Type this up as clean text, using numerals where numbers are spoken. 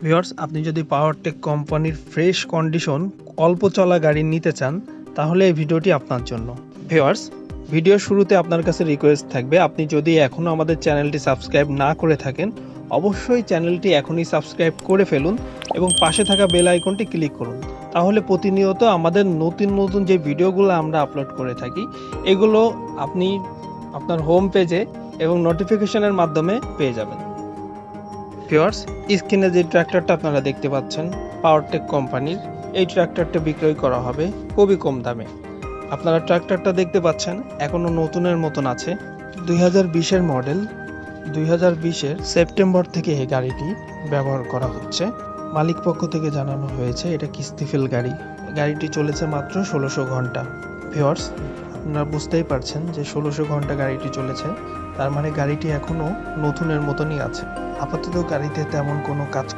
Viewers, আপনি যদি Powertech কোম্পানির ফ্রেশ কন্ডিশন অল্প চলা গাড়ি নিতে চান তাহলে এই ভিডিওটি আপনার জন্য। ভিউয়ার্স, ভিডিও শুরুতে আপনার কাছে রিকোয়েস্ট থাকবে, আপনি যদি এখনও আমাদের চ্যানেলটি সাবস্ক্রাইব না করে থাকেন অবশ্যই চ্যানেলটি এখনই সাবস্ক্রাইব করে ফেলুন এবং পাশে থাকা বেল আইকনটি ক্লিক করুন। তাহলে প্রতিনিয়ত আমাদের নতুন নতুন যে ভিডিওগুলো আমরা আপলোড করে থাকি এগুলো আপনি আপনার হোম পেজে এবং নোটিফিকেশনের মাধ্যমে পেয়ে যাবেন। ভিউয়ার্স, স্ক্রিনে যে ট্র্যাক্টরটা আপনারা দেখতে পাচ্ছেন পাওয়ারটেক কোম্পানির, এই ট্র্যাক্টরটা বিক্রয় করা হবে খুবই কম দামে। আপনারা ট্র্যাক্টরটা দেখতে পাচ্ছেন এখনও নতুনের মতন আছে। 2020-এর মডেল, 2020-এর সেপ্টেম্বর থেকে এই গাড়িটি ব্যবহার করা হচ্ছে। মালিক পক্ষ থেকে জানানো হয়েছে এটা কিস্তিফেল গাড়ি। গাড়িটি চলেছে মাত্র 1600 ঘন্টা। ভিউয়ার্স, আপনারা বুঝতেই পারছেন যে 1600 ঘন্টা গাড়িটি চলেছে, তার মানে গাড়িটি এখনও নতুনের মতনই আছে। আপাতত গাড়িতে তেমন কোনো কাজ